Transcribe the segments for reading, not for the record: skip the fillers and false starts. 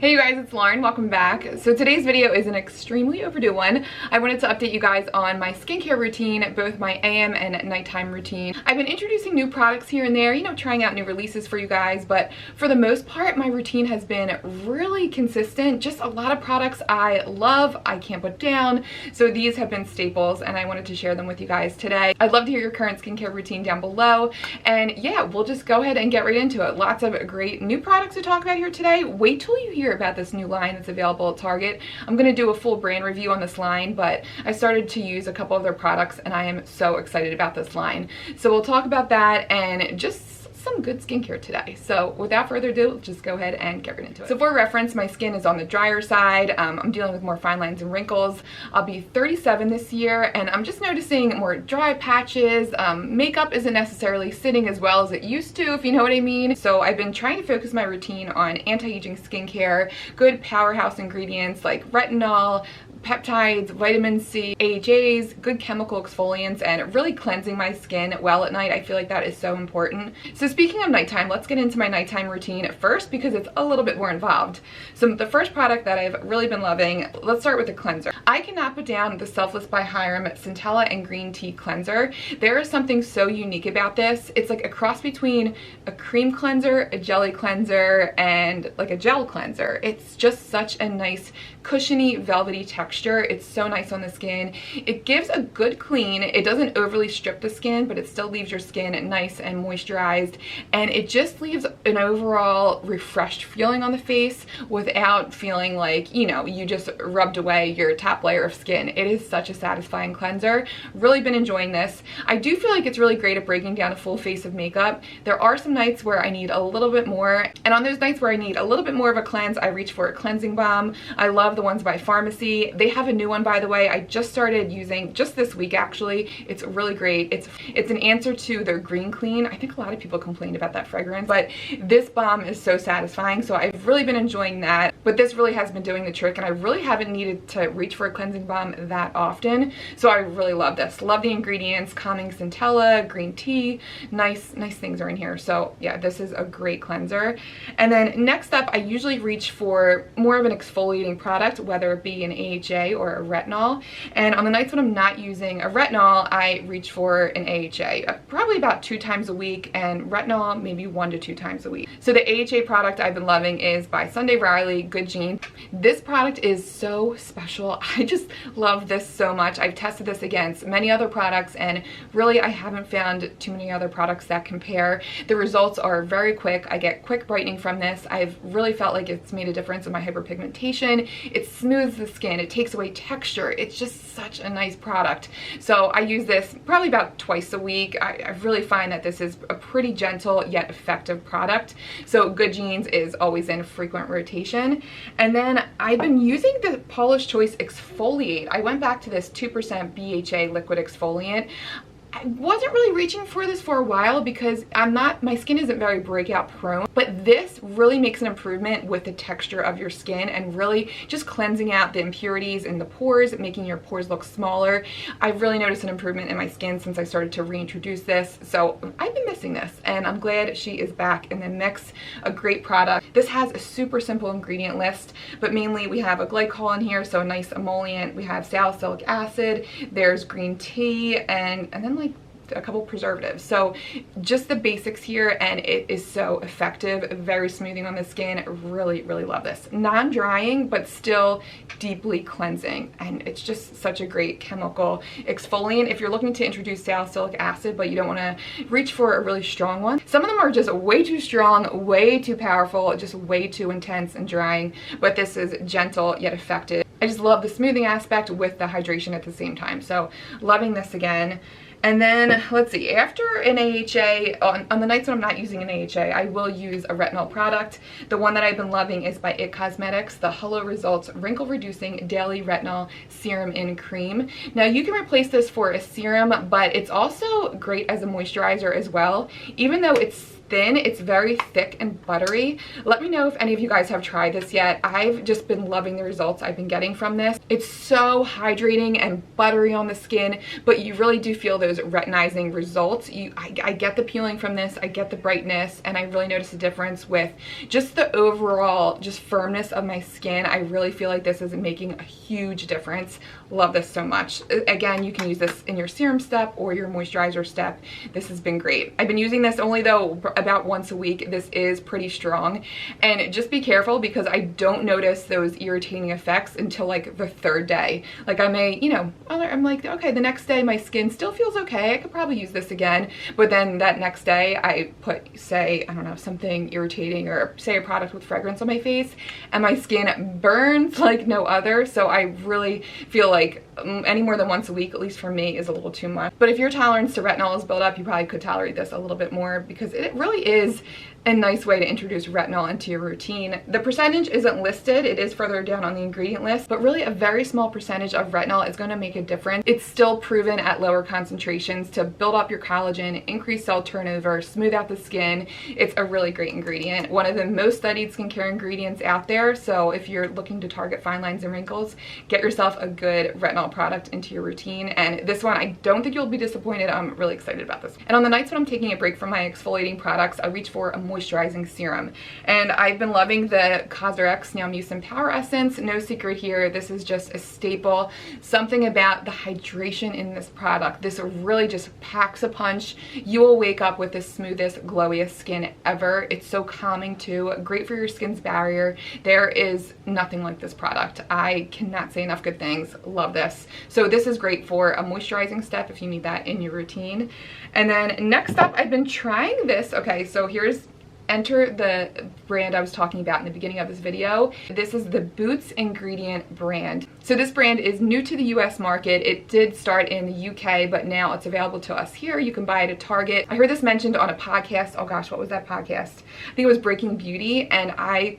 Hey you guys, it's Lauren. Welcome back. So today's video is an extremely overdue one. I wanted to update you guys on my skincare routine, both my AM and nighttime routine. I've been introducing new products here and there, trying out new releases for you guys, but for the most part, my routine has been really consistent. Just a lot of products I love, I can't put down. So these have been staples and I wanted to share them with you guys today. I'd love to hear your current skincare routine down below. And yeah, we'll just go ahead and get right into it. Lots of great new products to talk about here today. Wait till you hear about this new line that's available at Target. I'm going to do a full brand review on this line, but I started to use a couple of their products and I am so excited about this line. So we'll talk about that and just some good skincare today. So without further ado, let's just go ahead and get right into it. So for reference, my skin is on the drier side. I'm dealing with more fine lines and wrinkles. I'll be 37 this year and I'm just noticing more dry patches. Makeup isn't necessarily sitting as well as it used to, if you know what I mean. So I've been trying to focus my routine on anti-aging skincare, good powerhouse ingredients like retinol, peptides, vitamin C, AHAs, good chemical exfoliants, and really cleansing my skin well at night. I feel like that is so important. So speaking of nighttime, let's get into my nighttime routine first because it's a little bit more involved. So the first product that I've really been loving, let's start with the cleanser. I cannot put down the Selfless by Hyram Centella and Green Tea Cleanser. There is something so unique about this. It's like a cross between a cream cleanser, a jelly cleanser, and like a gel cleanser. It's just such a nice, cushiony, velvety texture. It's so nice on the skin. It gives a good clean. It doesn't overly strip the skin, but it still leaves your skin nice and moisturized. And it just leaves an overall refreshed feeling on the face without feeling like, you just rubbed away your top layer of skin. It is such a satisfying cleanser. Really been enjoying this. I do feel like it's really great at breaking down a full face of makeup. There are some nights where I need a little bit more. And on those nights where I need a little bit more of a cleanse, I reach for a cleansing balm. I love the ones by Pharmacy. They have a new one, by the way. I just started using just this week, actually. It's really great. It's an answer to their Green Clean. I think a lot of people complained about that fragrance, but this balm is so satisfying. So I've really been enjoying that, but this really has been doing the trick and I really haven't needed to reach for a cleansing balm that often. So I really love this. Love the ingredients, calming centella, green tea, nice things are in here. So yeah, this is a great cleanser. And then next up, I usually reach for more of an exfoliating product, whether it be an AHA or a retinol. And on the nights when I'm not using a retinol, I reach for an AHA, probably about 2 times a week, and retinol maybe 1 to 2 times a week. So the AHA product I've been loving is by Sunday Riley, Good Genes. This product is so special. I just love this so much. I've tested this against many other products and really I haven't found too many other products that compare. The results are very quick. I get quick brightening from this. I've really felt like it's made a difference in my hyperpigmentation. It smooths the skin. It takes away texture. It's just such a nice product. So I use this probably about twice a week. I really find that this is a pretty gentle yet effective product. So Good Genes is always in frequent rotation. And then I've been using the Paula's Choice Exfoliate. I went back to this 2% BHA liquid exfoliant. I wasn't really reaching for this for a while because my skin isn't very breakout prone, but this really makes an improvement with the texture of your skin and really just cleansing out the impurities in the pores, making your pores look smaller. I've really noticed an improvement in my skin since I started to reintroduce this. So I've been missing this and I'm glad she is back in the mix. A great product. This has a super simple ingredient list, but mainly we have a glycol in here, so a nice emollient. We have salicylic acid, there's green tea, and then like a couple preservatives. So just the basics here and it is so effective, very smoothing on the skin. Really love this. Non-drying but still deeply cleansing, and it's just such a great chemical exfoliant if you're looking to introduce salicylic acid but you don't want to reach for a really strong one. Some of them are just way too strong, way too powerful, just way too intense and drying, but this is gentle yet effective. I just love the smoothing aspect with the hydration at the same time. So loving this again. And then, let's see, after an AHA, on the nights when I'm not using an AHA, I will use a retinol product. The one that I've been loving is by IT Cosmetics, the Hello Results Wrinkle Reducing Daily Retinol Serum in Cream. Now, you can replace this for a serum, but it's also great as a moisturizer as well. Even though it's thin, it's very thick and buttery. Let me know if any of you guys have tried this yet. I've just been loving the results I've been getting from this. It's so hydrating and buttery on the skin, but you really do feel those retinizing results. I get the peeling from this, I get the brightness, and I really notice a difference with just the overall just firmness of my skin. I really feel like this is making a huge difference. Love this so much. Again, you can use this in your serum step or your moisturizer step. This has been great. I've been using this only though about once a week. This is pretty strong, and just be careful because I don't notice those irritating effects until like the third day. Like I may, you know, I'm like, okay, the next day my skin still feels okay. I could probably use this again. But then that next day I put, say, I don't know, something irritating or say a product with fragrance on my face and my skin burns like no other. So I really feel like any more than once a week, at least for me, is a little too much. But if your tolerance to retinol is built up, you probably could tolerate this a little bit more because it really is a nice way to introduce retinol into your routine. The percentage isn't listed, it is further down on the ingredient list, but really a very small percentage of retinol is going to make a difference. It's still proven at lower concentrations to build up your collagen, increase cell turnover, smooth out the skin. It's a really great ingredient. One of the most studied skincare ingredients out there, so if you're looking to target fine lines and wrinkles, get yourself a good retinol product into your routine. And this one, I don't think you'll be disappointed. I'm really excited about this. And on the nights when I'm taking a break from my exfoliating products, I reach for a moisturizing serum, and I've been loving the Cosrx Now Mucin Power Essence. No secret here, this is just a staple. Something about the hydration in this product, this really just packs a punch. You will wake up with the smoothest, glowiest skin ever. It's so calming too, great for your skin's barrier. There is nothing like this product. I cannot say enough good things. Love this. So this is great for a moisturizing step if you need that in your routine. And then next up, I've been trying this. Okay, so here's enter the brand I was talking about in the beginning of this video. This is the Boots ingredient brand. So this brand is new to the US market. It did start in the UK, but now it's available to us here. You can buy it at Target. I heard this mentioned on a podcast. Oh gosh, what was that podcast? I think it was Breaking Beauty, and I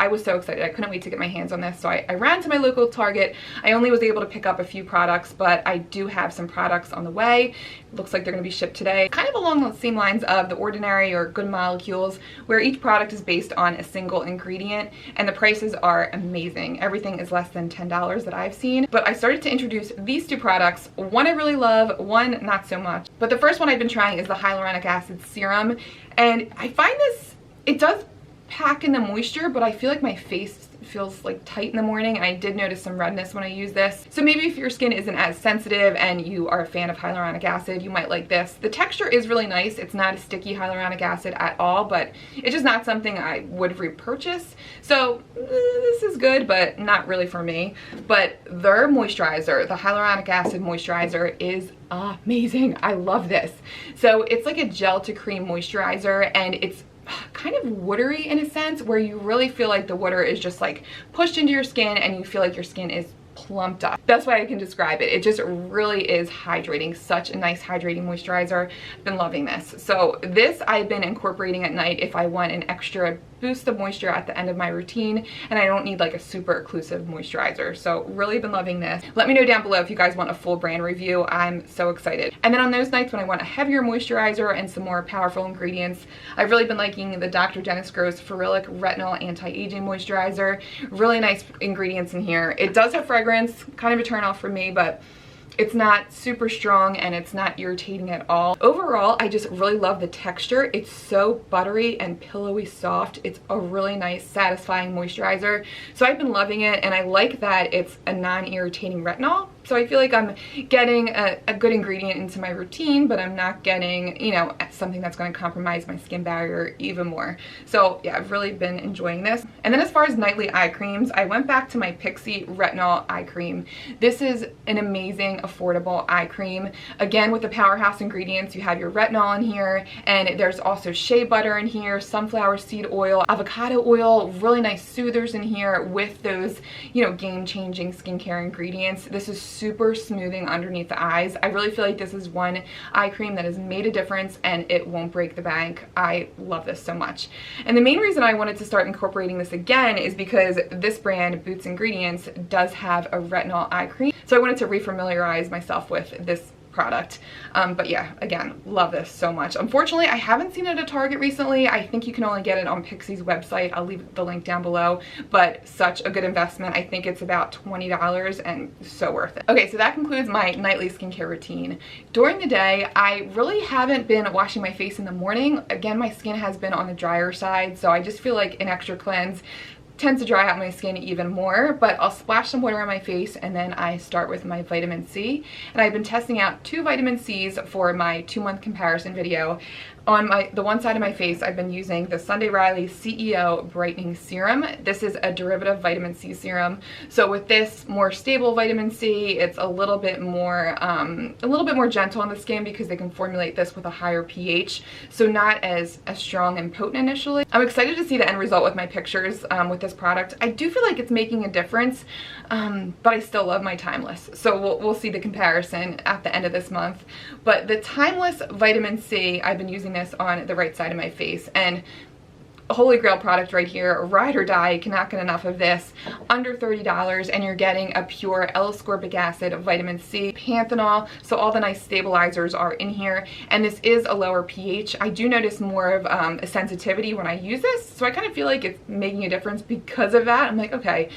was so excited. I couldn't wait to get my hands on this. So I ran to my local Target. I only was able to pick up a few products, but I do have some products on the way. It looks like they're gonna be shipped today. Kind of along the same lines of The Ordinary or Good Molecules, where each product is based on a single ingredient and the prices are amazing. Everything is less than $10 that I've seen. But I started to introduce these two products. One I really love, one not so much. But the first one I've been trying is the hyaluronic acid serum, and I find this, it does pack in the moisture, but I feel like my face feels like tight in the morning, and I did notice some redness when I use this. So maybe if your skin isn't as sensitive and you are a fan of hyaluronic acid, you might like this. The texture is really nice. It's not a sticky hyaluronic acid at all, but it's just not something I would repurchase. So this is good, but not really for me. But their moisturizer, the hyaluronic acid moisturizer, is amazing. I love this. So it's like a gel to cream moisturizer, and it's kind of watery in a sense, where you really feel like the water is just like pushed into your skin and you feel like your skin is plumped up. That's why I can describe it. It just really is hydrating. Such a nice hydrating moisturizer. I've been loving this. So this I've been incorporating at night if I want an extra boost of moisture at the end of my routine and I don't need like a super occlusive moisturizer. So really been loving this. Let me know down below if you guys want a full brand review. I'm so excited. And then on those nights when I want a heavier moisturizer and some more powerful ingredients, I've really been liking the Dr. Dennis Gross Ferulic Retinol Anti-Aging Moisturizer. Really nice ingredients in here. It does have fragrance, kind of a turn off for me, but it's not super strong and it's not irritating at all. Overall, I just really love the texture. It's so buttery and pillowy soft. It's a really nice, satisfying moisturizer. So I've been loving it, and I like that it's a non-irritating retinol. So I feel like I'm getting a good ingredient into my routine, but I'm not getting, you know, something that's going to compromise my skin barrier even more. So yeah, I've really been enjoying this. And then as far as nightly eye creams, I went back to my Pixi Retinol Eye Cream. This is an amazing, affordable eye cream. Again, with the powerhouse ingredients, you have your retinol in here, and there's also shea butter in here, sunflower seed oil, avocado oil, really nice soothers in here with those, you know, game-changing skincare ingredients. This is super smoothing underneath the eyes. I really feel like this is one eye cream that has made a difference and it won't break the bank. I love this so much. And the main reason I wanted to start incorporating this again is because this brand, Boots Ingredients, does have a retinol eye cream. So I wanted to refamiliarize myself with this product. But yeah, again, love this so much. Unfortunately, I haven't seen it at Target recently. I think you can only get it on Pixie's website. I'll leave the link down below, but such a good investment. I think it's about $20 and so worth it. Okay, so that concludes my nightly skincare routine. During the day, I really haven't been washing my face in the morning. Again, my skin has been on the drier side, so I just feel like an extra cleanse tends to dry out my skin even more, but I'll splash some water on my face and then I start with my vitamin C. And I've been testing out 2 vitamin C's for my 2-month comparison video. On the one side of my face, I've been using the Sunday Riley CEO Brightening Serum. This is a derivative vitamin C serum. So with this more stable vitamin C, it's a little bit more gentle on the skin because they can formulate this with a higher pH. So not as strong and potent initially. I'm excited to see the end result with my pictures with this product. I do feel like it's making a difference, but I still love my Timeless. So we'll see the comparison at the end of this month. But the Timeless vitamin C, I've been using this on the right side of my face, and a holy grail product right here, ride or die, cannot get enough of this. Under $30, and you're getting a pure L-ascorbic acid, vitamin C, panthenol, so all the nice stabilizers are in here, and this is a lower pH. I do notice more of a sensitivity when I use this, so I kind of feel like it's making a difference because of that. I'm like, okay,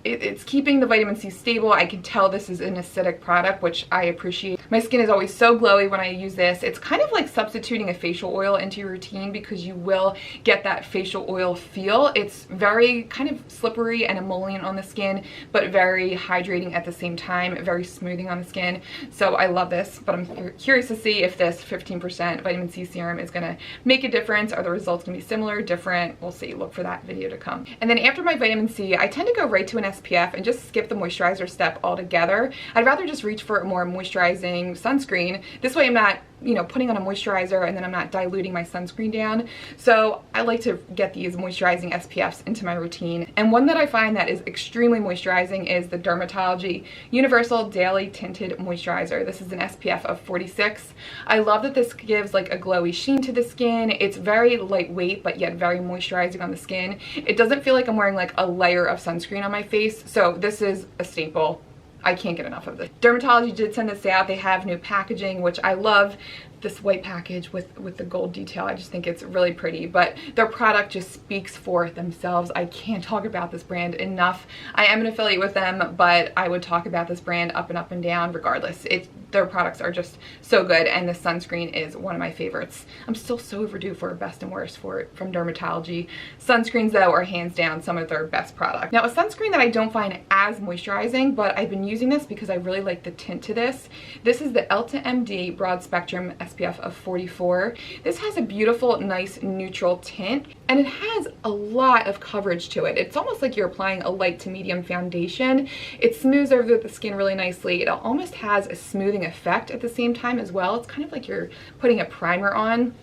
it's keeping the vitamin C stable. I can tell this is an acidic product, which I appreciate. My skin is always so glowy when I use this. It's kind of like substituting a facial oil into your routine because you will get that facial oil feel. It's very kind of slippery and emollient on the skin, but very hydrating at the same time, very smoothing on the skin. So I love this, but I'm curious to see if this 15% vitamin C serum is gonna make a difference. Are the results gonna be similar, different? We'll see. Look for that video to come. And then after my vitamin C, I tend to go right to an SPF and just skip the moisturizer step altogether. I'd rather just reach for a more moisturizing sunscreen. This way I'm not, you know, putting on a moisturizer and then I'm not diluting my sunscreen down. So I like to get these moisturizing SPFs into my routine. And one that I find that is extremely moisturizing is the Dermatology Universal Daily Tinted Moisturizer. This is an SPF of 46. I love that this gives like a glowy sheen to the skin. It's very lightweight, but yet very moisturizing on the skin. It doesn't feel like I'm wearing like a layer of sunscreen on my face. So this is a staple. I can't get enough of this. Dermatology did send this out. They have new packaging, which I love. This white package with the gold detail. I just think it's really pretty, but their product just speaks for themselves. I can't talk about this brand enough. I am an affiliate with them, but I would talk about this brand up and down regardless. Their products are just so good, and the sunscreen is one of my favorites. I'm still so overdue for a best and worst from Dermatology. Sunscreens though are hands down some of their best product. Now a sunscreen that I don't find as moisturizing, but I've been using this because I really like the tint to this. This is the Elta MD Broad Spectrum SPF of 44. This has a beautiful, nice, neutral tint, and it has a lot of coverage to it. It's almost like you're applying a light to medium foundation. It smooths over the skin really nicely. It almost has a smoothing effect at the same time as well. It's kind of like you're putting a primer on.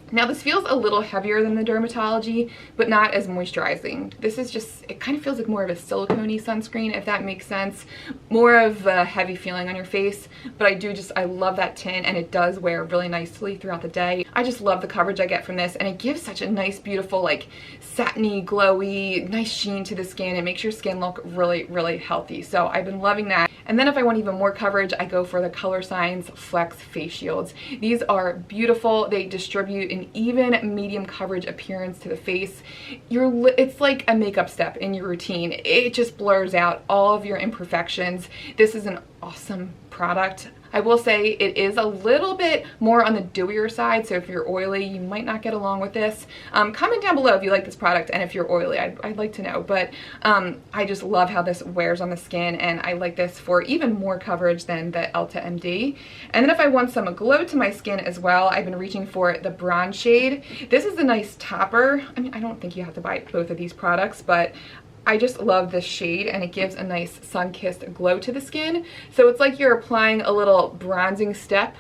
Now this feels a little heavier than the Dermatology, but not as moisturizing. This is just, it kind of feels like more of a silicone-y sunscreen, if that makes sense. More of a heavy feeling on your face, but I love that tint, and it does wear really nicely throughout the day. I just love the coverage I get from this, and it gives such a nice, beautiful, like satiny, glowy, nice sheen to the skin. It makes your skin look really, really healthy. So I've been loving that. And then if I want even more coverage, I go for the Color Science Flex Face Shields. These are beautiful. They distribute an even medium coverage appearance to the face. It's like a makeup step in your routine. It just blurs out all of your imperfections. This is an awesome product. I will say it is a little bit more on the dewier side, so if you're oily, you might not get along with this. Comment down below if you like this product and if you're oily. I'd like to know, but I just love how this wears on the skin, and I like this for even more coverage than the Elta MD. And then if I want some glow to my skin as well, I've been reaching for the bronze shade. This is a nice topper. I mean, I don't think you have to buy both of these products, but I just love this shade, and it gives a nice sun-kissed glow to the skin. So it's like you're applying a little bronzing step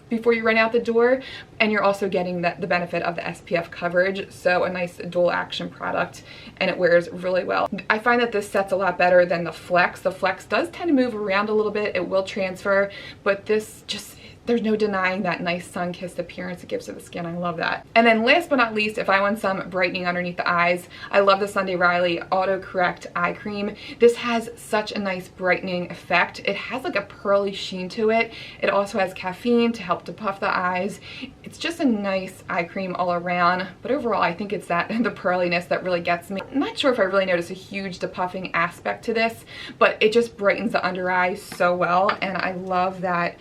before you run out the door, and you're also getting the benefit of the SPF coverage. So a nice dual action product, and it wears really well. I find that this sets a lot better than the Flex. The Flex does tend to move around a little bit. It will transfer, but this just, there's no denying that nice sun-kissed appearance it gives to the skin. I love that. And then last but not least, if I want some brightening underneath the eyes, I love the Sunday Riley Auto Correct Eye Cream. This has such a nice brightening effect. It has like a pearly sheen to it. It also has caffeine to help depuff the eyes. It's just a nice eye cream all around, but overall I think it's that the pearliness that really gets me. I'm not sure if I really notice a huge depuffing aspect to this, but it just brightens the under eye so well, and I love that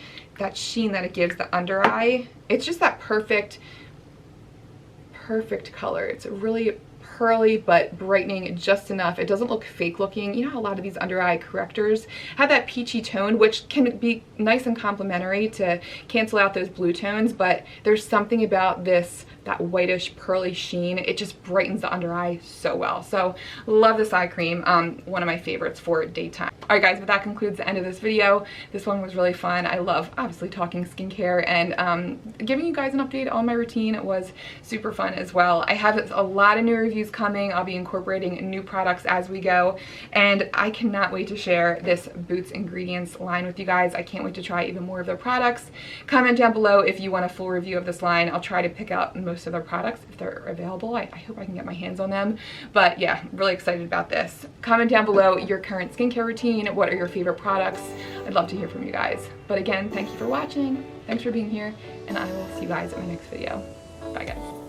sheen that it gives the under eye. It's just that perfect color. It's really pearly but brightening just enough. It doesn't look fake looking. You know how a lot of these under eye correctors have that peachy tone, which can be nice and complementary to cancel out those blue tones, but there's something about this, that whitish pearly sheen. It just brightens the under eye so well. So love this eye cream. One of my favorites for daytime. All right guys, but that concludes the end of this video. This one was really fun. I love obviously talking skincare, and giving you guys an update on my routine was super fun as well. I have a lot of new reviews coming. I'll be incorporating new products as we go, and I cannot wait to share this Boots ingredients line with you guys. I can't wait to try even more of their products. Comment down below if you want a full review of this line. I'll try to pick out most of their products if they're available. I hope I can get my hands on them, but yeah, really excited about this. Comment down below your current skincare routine. What are your favorite products? I'd love to hear from you guys. But again, thank you for watching. Thanks for being here, and I will see you guys in my next video. Bye guys.